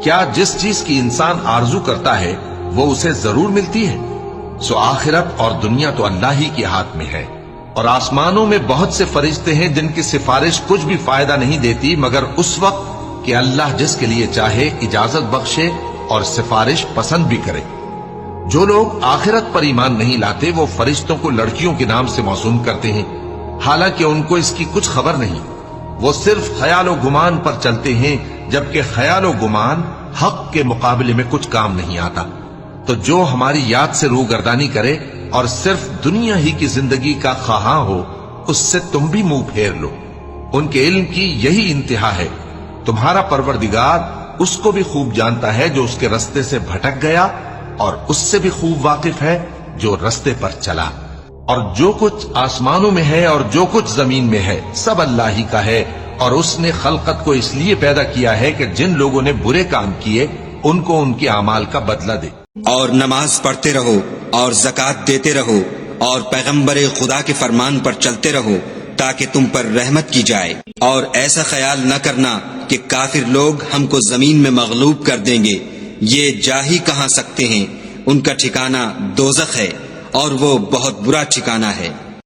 کیا جس چیز کی انسان آرزو کرتا ہے وہ اسے ضرور ملتی ہے؟ سو آخرت اور دنیا تو اللہ ہی کے ہاتھ میں ہے، اور آسمانوں میں بہت سے فرشتے ہیں جن کی سفارش کچھ بھی فائدہ نہیں دیتی مگر اس وقت کہ اللہ جس کے لیے چاہے اجازت بخشے اور سفارش پسند بھی کرے۔ جو لوگ آخرت پر ایمان نہیں لاتے وہ فرشتوں کو لڑکیوں کے نام سے موسوم کرتے ہیں، حالانکہ ان کو اس کی کچھ خبر نہیں۔ وہ صرف خیال و گمان پر چلتے ہیں، جبکہ خیال و گمان حق کے مقابلے میں کچھ کام نہیں آتا۔ تو جو ہماری یاد سے روگردانی کرے اور صرف دنیا ہی کی زندگی کا خواہاں ہو، اس سے تم بھی منہ پھیر لو۔ ان کے علم کی یہی انتہا ہے۔ تمہارا پروردگار اس کو بھی خوب جانتا ہے جو اس کے رستے سے بھٹک گیا، اور اس سے بھی خوب واقف ہے جو رستے پر چلا۔ اور جو کچھ آسمانوں میں ہے اور جو کچھ زمین میں ہے سب اللہ ہی کا ہے، اور اس نے خلقت کو اس لیے پیدا کیا ہے کہ جن لوگوں نے برے کام کیے ان کو ان کے اعمال کا بدلہ دے۔ اور نماز پڑھتے رہو اور زکوٰۃ دیتے رہو اور پیغمبر خدا کے فرمان پر چلتے رہو تاکہ تم پر رحمت کی جائے، اور ایسا خیال نہ کرنا کہ کافر لوگ ہم کو زمین میں مغلوب کر دیں گے، یہ جا ہی کہاں سکتے ہیں، ان کا ٹھکانہ دوزخ ہے اور وہ بہت برا ٹھکانہ ہے۔